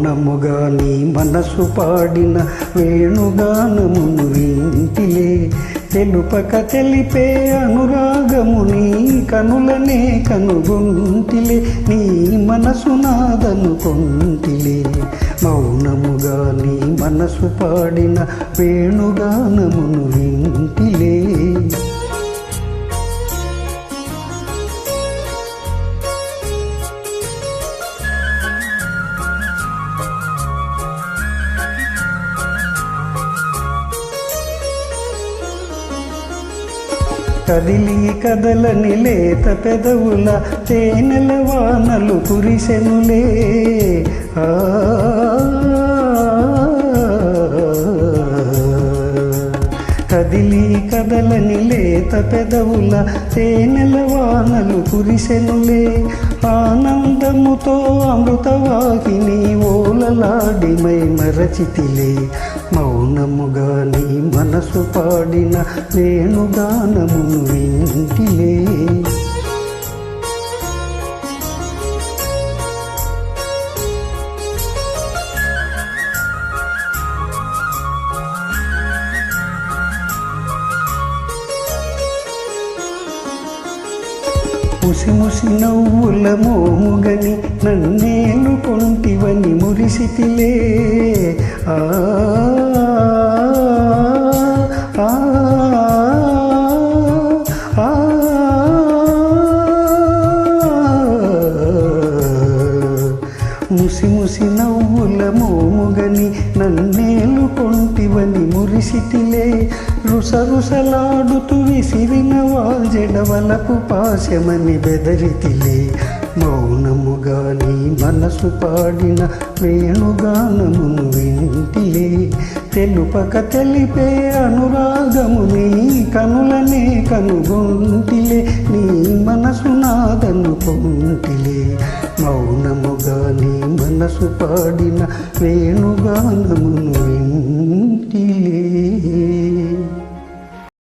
మౌనముగా నీ మనసు పాడిన వేణుగానమును వింటిలే తెలుపక తెలిపే అనురాగము నీ కనులనే కనుగొంటిలే నీ మనసు నాదనుకొంటిలే మౌనముగా నీ మనసు పాడిన వేణుగానమును వింటిలే కదిలి కదలని లేత పెదవుల తేనెల వానలు కురిసెనులే కదిలి కదలని లేత పెదవుల తేనెల వానలు కురిసెనులే ఆనందముతో అమృతవాహిని ఓలలాడి మై మరచితిలే మౌనముగా నీ మనసు పాడిన వేణుగానమును వింటిలే ముసి ముసి నవ్వుల మోముగని నన్నేలు కొంటివని మురిసితిలే ఆ ముసి ముసి నవ్వుల మోముగని నన్నేలు కొంటివని మురిసితిలే రుసరుసలాడుతూ విసిరిన వాజెడవలకు పాశమని బెదరితిలే మౌనముగా నీ మనసు పాడిన వేణుగానమును వింటిలే తెలుపక తెలిపే అనురాగము నీ కనులనే కనుగొంటిలే నీ మనసు నాదనుకొంటిలే మౌనముగా నీ మనసు పాడిన వేణుగానమును వింటిలే